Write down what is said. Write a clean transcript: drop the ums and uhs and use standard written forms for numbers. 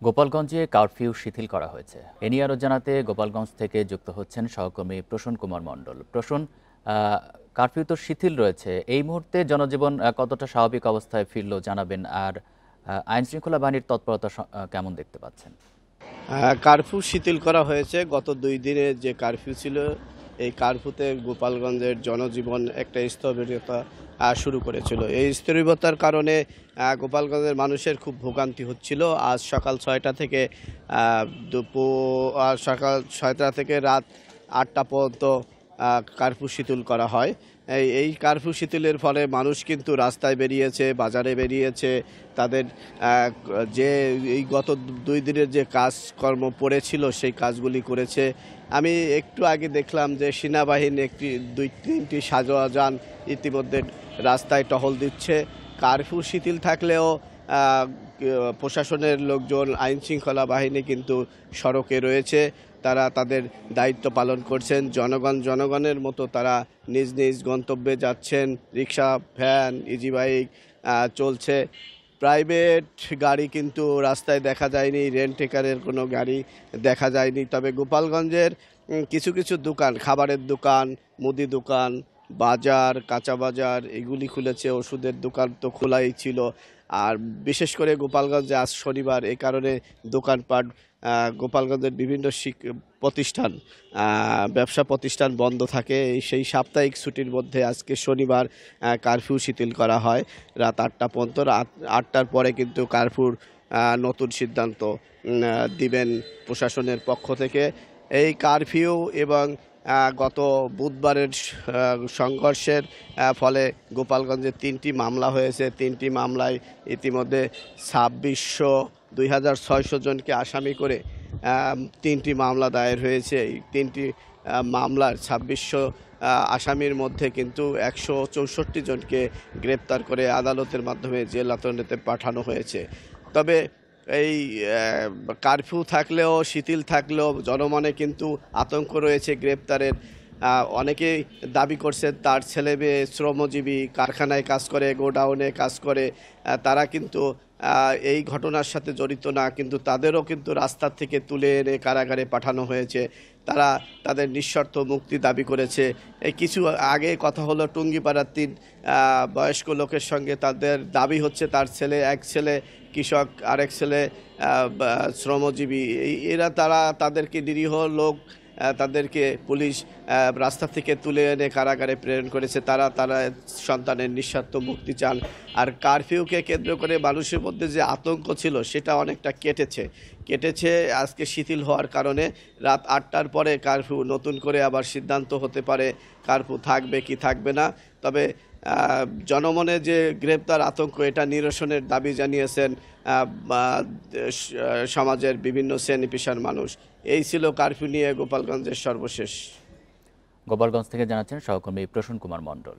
গোপালগঞ্জে কারফিউ শিথিল করা হয়েছে। এ নিয়ে আরও জানাতে গোপালগঞ্জ থেকে যুক্ত হচ্ছেন সহকর্মী প্রসূন কুমার মণ্ডল। প্রসূন, কারফিউ তো শিথিল রয়েছে, এই মুহূর্তে জনজীবন কতটা স্বাভাবিক অবস্থায় ফিরল জানাবেন, আর আইন শৃঙ্খলা বাহিনীর তৎপরতা কেমন দেখতে পাচ্ছেন? কারফিউ শিথিল করা হয়েছে। গত 2 দিনের যে কারফিউ ছিল, এই কারফিউতে গোপালগঞ্জের জনজীবন একটা স্থবিরতা শুরু করেছিল। এই স্থবিরতার কারণে গোপালগঞ্জের মানুষের খুব ভোগান্তি হচ্ছিল। আজ সকাল 6টা থেকে সকাল 6টা থেকে রাত 8টা পর্যন্ত কারফিউ শিথিল করা হয়। এই কারফিউ শিথিলের ফলে মানুষ কিন্তু রাস্তায় বেরিয়েছে, বাজারে বেরিয়েছে। তাদের যে এই গত 2 দিনের যে কাজকর্ম পড়েছিল সেই কাজগুলি করেছে। আমি একটু আগে দেখলাম যে সেনাবাহিনী 2-3টি সাঁজোয়া যান ইতিমধ্যে রাস্তায় টহল দিচ্ছে। কারফিউ শিথিল থাকলেও প্রশাসনের লোকজন, আইন শৃঙ্খলা বাহিনী কিন্তু সড়কে রয়েছে। তারা তাদের দায়িত্ব পালন করছেন। জনগণের মতো তারা নিজ নিজ গন্তব্যে যাচ্ছেন। রিক্সা, ভ্যান, ইজি বাইক চলছে। প্রাইভেট গাড়ি কিন্তু রাস্তায় দেখা যায়নি, রেন্টেকারের কোনো গাড়ি দেখা যায়নি। তবে গোপালগঞ্জের কিছু কিছু দোকান, খাবারের দোকান, মুদি দোকান, বাজার, কাঁচা বাজার এগুলি খুলেছে। ওষুধের দোকান তো খোলাই ছিল। আর বিশেষ করে গোপালগঞ্জে আজ শনিবার, এই কারণে দোকানপাট, গোপালগঞ্জের বিভিন্ন প্রতিষ্ঠান, ব্যবসা প্রতিষ্ঠান বন্ধ থাকে। সেই সাপ্তাহিক ছুটির মধ্যে আজকে শনিবার কারফিউ শিথিল করা হয় রাত 8টা পর্যন্ত। রাত 8টার পরে কিন্তু কারফিউর নতুন সিদ্ধান্ত দিবেন প্রশাসনের পক্ষ থেকে। এই কারফিউ এবং গত বুধবারের সংঘর্ষের ফলে গোপালগঞ্জে 3টি মামলা হয়েছে। 3টি মামলায় ইতিমধ্যে 2600 জনকে আসামি করে 3টি মামলা দায়ের হয়েছে। এই 3টি মামলার 2600 আসামির মধ্যে কিন্তু 164 জনকে গ্রেপ্তার করে আদালতের মাধ্যমে জেল আদালতে পাঠানো হয়েছে। তবে এই কারফিউ থাকলেও, শিথিল থাকলেও জনমনে কিন্তু আতঙ্ক রয়েছে গ্রেপ্তারের। অনেকেই দাবি করছেন তার ছেলে মেয়ে শ্রমজীবী, কারখানায় কাজ করে, গোডাউনে কাজ করে, তারা কিন্তু এই ঘটনার সাথে জড়িত না, কিন্তু তাদেরও কিন্তু রাস্তা থেকে তুলে এনে কারাগারে পাঠানো হয়েছে। তারা তাদের নিঃশর্ত মুক্তি দাবি করেছে। এই কিছু আগে কথা হলো টুঙ্গিপাড়ার 3 বয়স্ক লোকের সঙ্গে। তাদের দাবি হচ্ছে তার ছেলে, এক ছেলে কৃষক, আরেক ছেলে শ্রমজীবী। তাদেরকে নিরীহ লোক, তাদেরকে পুলিশ রাস্তা থেকে তুলে এনে কারাগারে প্রেরণ করেছে। তারা সন্তানের নিঃস্বার্থ মুক্তি চান। আর কারফিউকে কেন্দ্র করে মানুষের মধ্যে যে আতঙ্ক ছিল সেটা অনেকটা কেটেছে আজকে শিথিল হওয়ার কারণে। রাত 8টার পরে কারফিউ নতুন করে আবার সিদ্ধান্ত হতে পারে কারফিউ থাকবে কি থাকবে না। তবে জনমনে যে গ্রেপ্তার আতঙ্ক, এটা নিরসনের দাবি জানিয়েছেন সমাজের বিভিন্ন শ্রেণী পেশার মানুষ। এই ছিল কারফিউ নিয়ে গোপালগঞ্জের সর্বশেষ। গোপালগঞ্জ থেকে জানাচ্ছেন সহকর্মী প্রসূন কুমার মণ্ডল।